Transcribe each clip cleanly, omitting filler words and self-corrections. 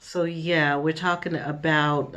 So yeah, we're talking about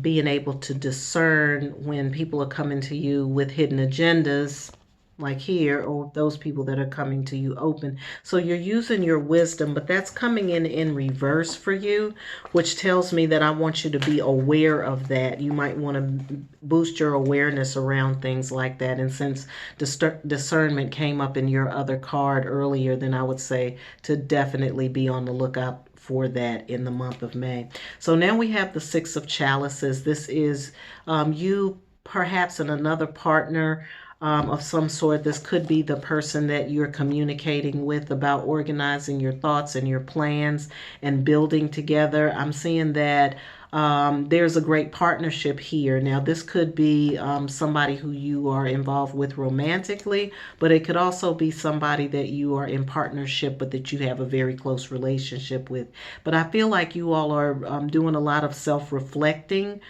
being able to discern when people are coming to you with hidden agendas, like here, or those people that are coming to you open. So you're using your wisdom, but that's coming in reverse for you, which tells me that I want you to be aware of that. You might want to boost your awareness around things like that. And since discernment came up in your other card earlier, then I would say to definitely be on the lookout for that in the month of May. So now we have the Six of Chalices. This is you perhaps and another partner of some sort. This could be the person that you're communicating with about organizing your thoughts and your plans and building together. I'm seeing that there's a great partnership here. Now, this could be somebody who you are involved with romantically, but it could also be somebody that you are in partnership, but that you have a very close relationship with. But I feel like you all are doing a lot of self reflecting.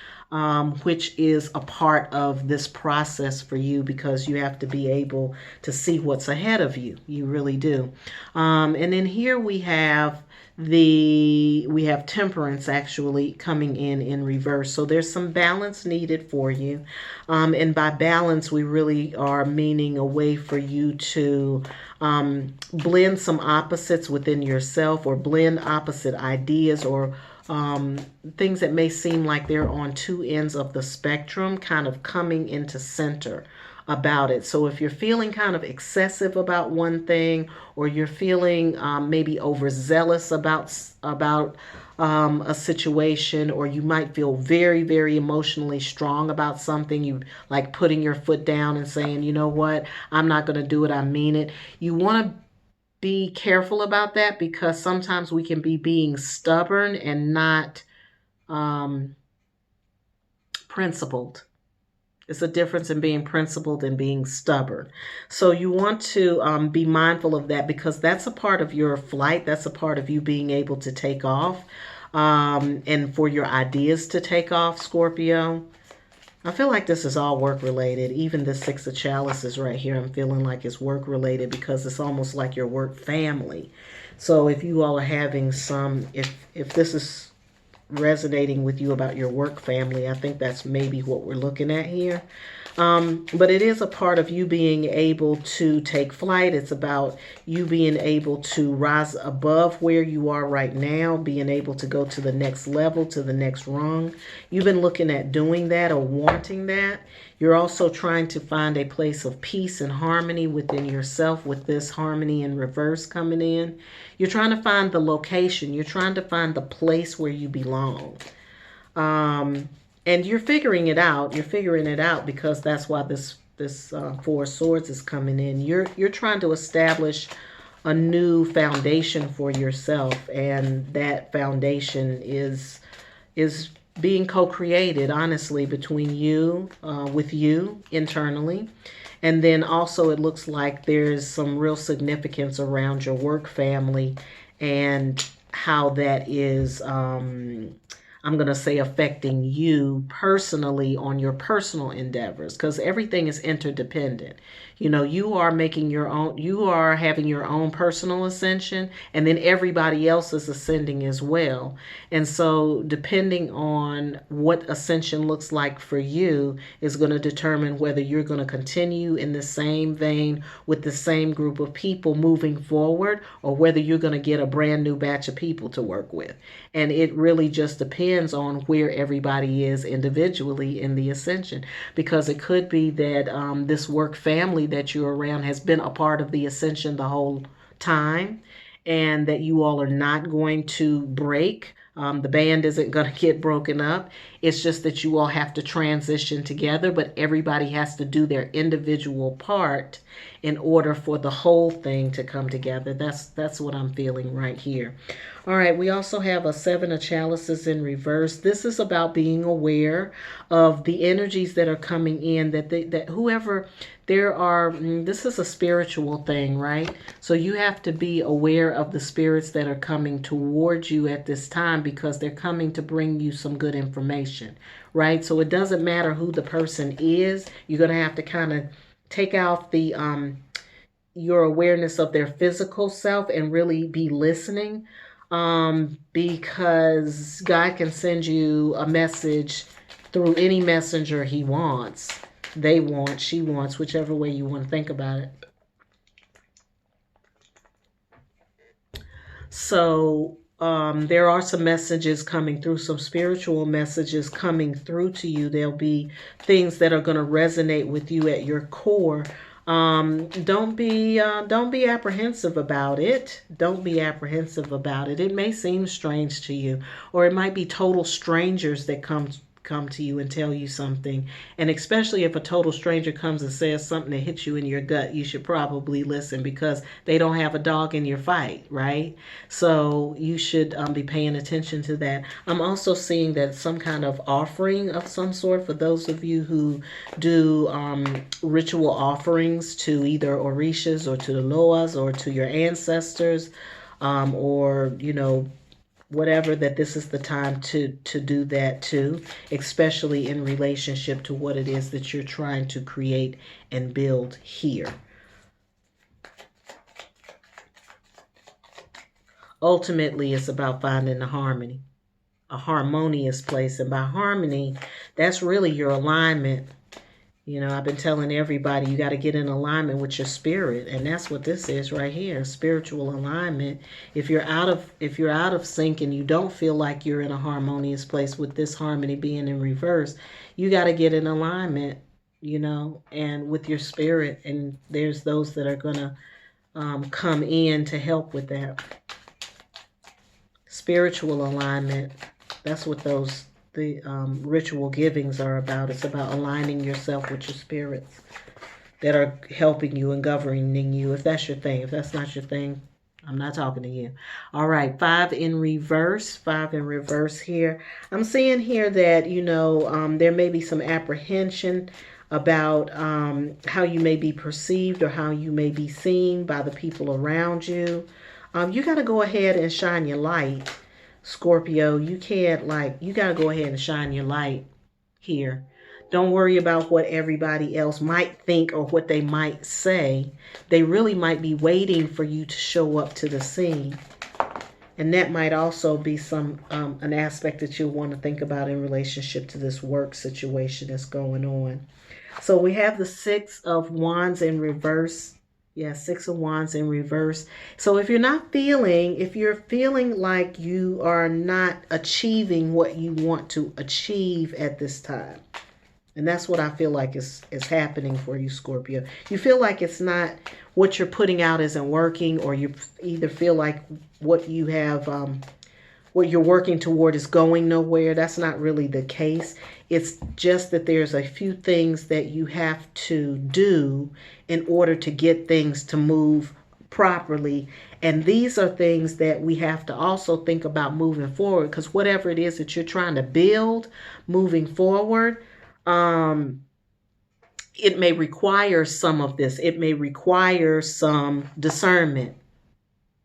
Which is a part of this process for you because you have to be able to see what's ahead of you. You really do. And then here we have temperance actually coming in reverse, so there's some balance needed for you, and by balance we really are meaning a way for you to blend some opposites within yourself, or blend opposite ideas, or things that may seem like they're on two ends of the spectrum kind of coming into center about it. So if you're feeling kind of excessive about one thing, or you're feeling maybe overzealous about a situation, or you might feel very, very emotionally strong about something, you like putting your foot down and saying, you know what, I'm not going to do it, I mean it. You want to be careful about that because sometimes we can be being stubborn and not um, principled. It's a difference in being principled and being stubborn. So you want to be mindful of that because that's a part of your flight. That's a part of you being able to take off, and for your ideas to take off, Scorpio. I feel like this is all work related. Even the Six of Chalices right here, I'm feeling like it's work related because it's almost like your work family. So if you all are having if this is resonating with you about your work family, I think that's maybe what we're looking at here. But it is a part of you being able to take flight. It's about you being able to rise above where you are right now, being able to go to the next level, to the next rung. You've been looking at doing that or wanting that. You're also trying to find a place of peace and harmony within yourself with this harmony in reverse coming in. You're trying to find the location. You're trying to find the place where you belong. Um, and you're figuring it out. You're figuring it out because that's why this Four of Swords is coming in. You're trying to establish a new foundation for yourself, and that foundation is being co-created honestly between you, with you internally. And then also it looks like there's some real significance around your work family and how that is, I'm going to say, affecting you personally on your personal endeavors, because everything is interdependent. You know, you are making your own, you are having your own personal ascension, and then everybody else is ascending as well. And so, depending on what ascension looks like for you, is going to determine whether you're going to continue in the same vein with the same group of people moving forward, or whether you're going to get a brand new batch of people to work with. And it really just depends on where everybody is individually in the ascension, because it could be that this work family that you're around has been a part of the ascension the whole time, and that you all are not going to break. The band isn't going to get broken up. It's just that you all have to transition together, but everybody has to do their individual part in order for the whole thing to come together. That's what I'm feeling right here. All right, we also have a Seven of Chalices in reverse. This is about being aware of the energies that are coming in, that whoever there are, this is a spiritual thing, right? So you have to be aware of the spirits that are coming towards you at this time, because they're coming to bring you some good information, right? So it doesn't matter who the person is. You're going to have to kind of take out your awareness of their physical self and really be listening, because God can send you a message through any messenger he wants. They want, she wants, whichever way you want to think about it. So there are some messages coming through, some spiritual messages coming through to you. There'll be things that are going to resonate with you at your core. Don't be apprehensive about it. Don't be apprehensive about it. It may seem strange to you, or it might be total strangers that come to you and tell you something. And especially if a total stranger comes and says something that hits you in your gut, you should probably listen, because they don't have a dog in your fight, right? So you should be paying attention to that. I'm also seeing that some kind of offering of some sort for those of you who do ritual offerings to either Orishas or to the Loas or to your ancestors, or, you know, whatever, that this is the time to do that too, especially in relationship to what it is that you're trying to create and build here. Ultimately, it's about finding the harmony, a harmonious place. And by harmony, that's really your alignment. You know, I've been telling everybody, you got to get in alignment with your spirit, and that's what this is right here, spiritual alignment. If you're out of sync and you don't feel like you're in a harmonious place, with this harmony being in reverse, you got to get in alignment, you know, and with your spirit. And there's those that are going to come in to help with that spiritual alignment. That's what the ritual givings are about. It's about aligning yourself with your spirits that are helping you and governing you, if that's your thing. If that's not your thing, I'm not talking to you. All right, 5 in reverse. 5 in reverse here. I'm seeing here that, you know, there may be some apprehension about how you may be perceived or how you may be seen by the people around you. You got to go ahead and shine your light, Scorpio. You can't, you got to go ahead and shine your light here. Don't worry about what everybody else might think or what they might say. They really might be waiting for you to show up to the scene. And that might also be an aspect that you'll want to think about in relationship to this work situation that's going on. So we have the 6 of Wands in reverse. Yeah, 6 of Wands in reverse. So if you're feeling like you are not achieving what you want to achieve at this time, and that's what I feel like is happening for you, Scorpio. You feel like it's not, what you're putting out isn't working, or you either feel like what you have, what you're working toward is going nowhere. That's not really the case. It's just that there's a few things that you have to do in order to get things to move properly. And these are things that we have to also think about moving forward, because whatever it is that you're trying to build moving forward, it may require some of this. It may require some discernment.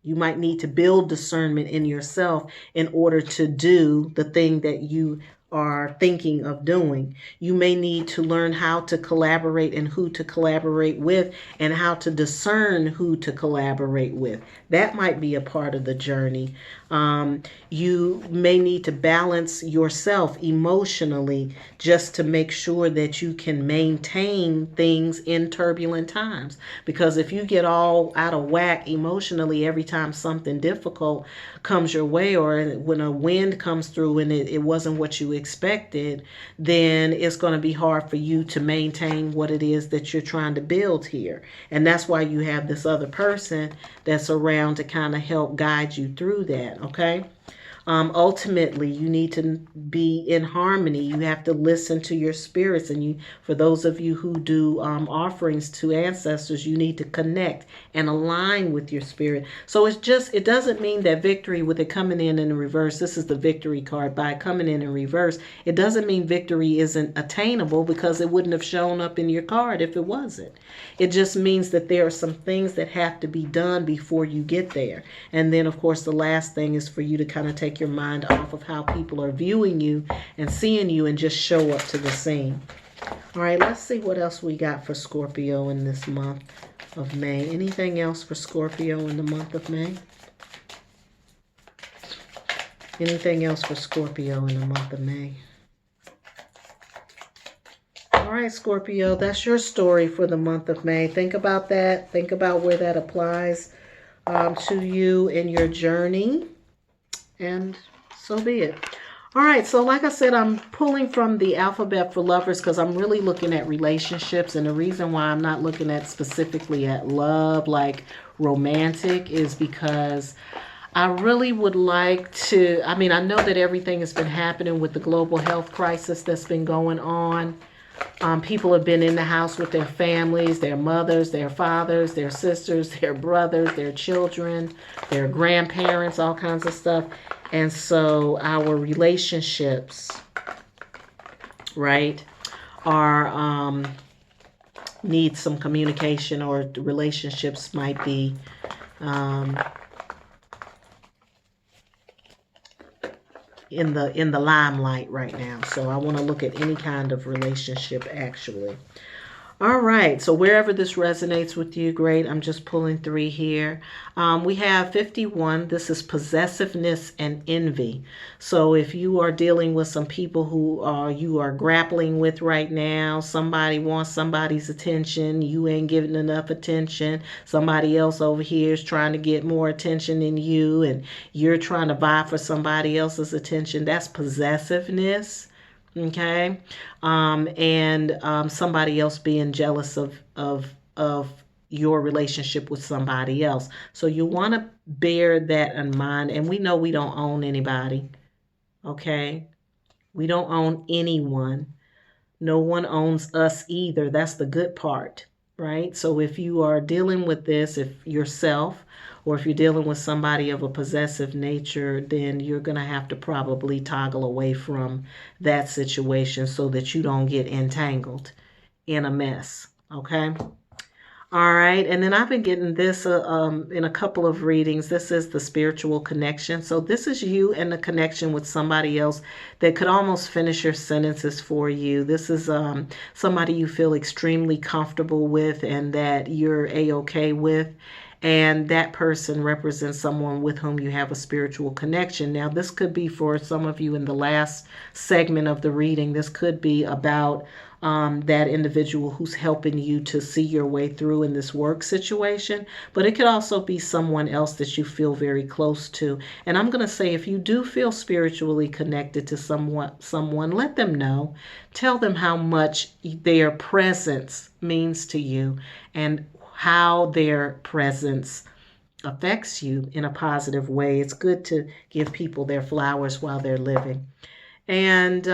You might need to build discernment in yourself in order to do the thing that you are thinking of doing. You may need to learn how to collaborate and who to collaborate with, and how to discern who to collaborate with. That might be a part of the journey. You may need to balance yourself emotionally just to make sure that you can maintain things in turbulent times. Because if you get all out of whack emotionally every time something difficult comes your way, or when a wind comes through and it wasn't what you expected, then it's going to be hard for you to maintain what it is that you're trying to build here. And that's why you have this other person that's around to kind of help guide you through that, okay? Ultimately, you need to be in harmony. You have to listen to your spirits. And for those of you who do offerings to ancestors, you need to connect and align with your spirit. So it doesn't mean that victory, with it coming in reverse, this is the victory card, by coming in reverse, it doesn't mean victory isn't attainable, because it wouldn't have shown up in your card if it wasn't. It just means that there are some things that have to be done before you get there. And then, of course, the last thing is for you to kind of take your mind off of how people are viewing you and seeing you, and just show up to the scene. All right, let's see what else we got for Scorpio in this month of May. Anything else for Scorpio in the month of May? Anything else for Scorpio in the month of May? All right, Scorpio, that's your story for the month of May. Think about that. Think about where that applies to you in your journey. And so be it. All right, so like I said, I'm pulling from the alphabet for lovers because I'm really looking at relationships. And the reason why I'm not looking at specifically at love, like romantic, is because I really would like to, I mean, I know that everything has been happening with the global health crisis that's been going on. People have been in the house with their families, their mothers, their fathers, their sisters, their brothers, their children, their grandparents, all kinds of stuff. And so our relationships, right, are need some communication, or the relationships might be in the limelight right now. So I want to look at any kind of relationship actually. All right, so wherever this resonates with you, great. I'm just pulling 3 here. We have 51. This is possessiveness and envy. So if you are dealing with some people who you are grappling with right now, somebody wants somebody's attention, you ain't giving enough attention. Somebody else over here is trying to get more attention than you, and you're trying to vie for somebody else's attention. That's possessiveness. Okay, and somebody else being jealous of your relationship with somebody else. So you want to bear that in mind. And we know we don't own anybody. Okay, we don't own anyone. No one owns us either. That's the good part, right? So if you are dealing with this, if yourself, or if you're dealing with somebody of a possessive nature, then you're going to have to probably toggle away from that situation so that you don't get entangled in a mess. Okay. All right. And then I've been getting this in a couple of readings. This is the spiritual connection. So this is you and the connection with somebody else that could almost finish your sentences for you. This is somebody you feel extremely comfortable with and that you're A-okay with. And that person represents someone with whom you have a spiritual connection. Now, this could be for some of you in the last segment of the reading. This could be about that individual who's helping you to see your way through in this work situation. But it could also be someone else that you feel very close to. And I'm going to say, if you do feel spiritually connected to someone, let them know. Tell them how much their presence means to you and how their presence affects you in a positive way. It's good to give people their flowers while they're living. And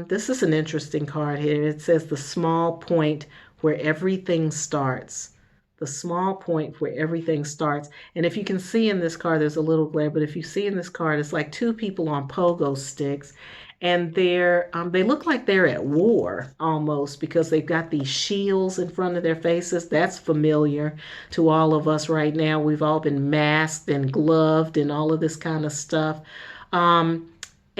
this is an interesting card here. It says the small point where everything starts. The small point where everything starts. And if you can see in this card, there's a little glare, but if you see in this card, it's like 2 people on pogo sticks. And they look like they're at war almost, because they've got these shields in front of their faces. That's familiar to all of us right now. We've all been masked and gloved and all of this kind of stuff.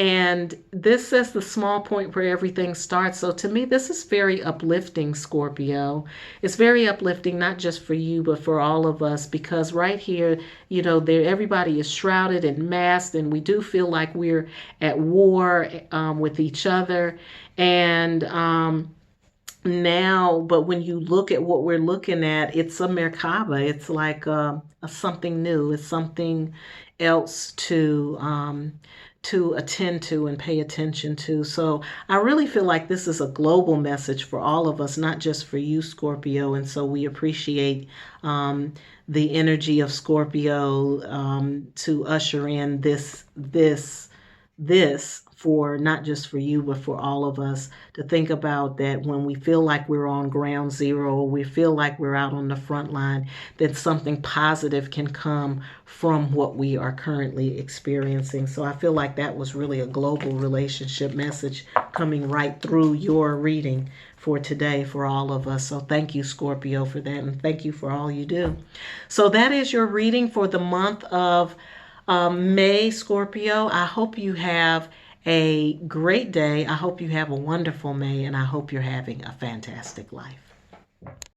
And this says the small point where everything starts. So to me, this is very uplifting, Scorpio. It's very uplifting, not just for you, but for all of us, because right here, you know, everybody is shrouded and masked, and we do feel like we're at war with each other. And now, but when you look at what we're looking at, it's a Merkaba. It's like something new. It's something else to attend to and pay attention to. So I really feel like this is a global message for all of us, not just for you, Scorpio. And so we appreciate the energy of Scorpio to usher in this for not just for you, but for all of us, to think about that when we feel like we're on ground zero, or we feel like we're out on the front line, that something positive can come from what we are currently experiencing. So I feel like that was really a global relationship message coming right through your reading for today for all of us. So thank you, Scorpio, for that, and thank you for all you do. So that is your reading for the month of May, Scorpio. I hope you have a great day. I hope you have a wonderful May, and I hope you're having a fantastic life.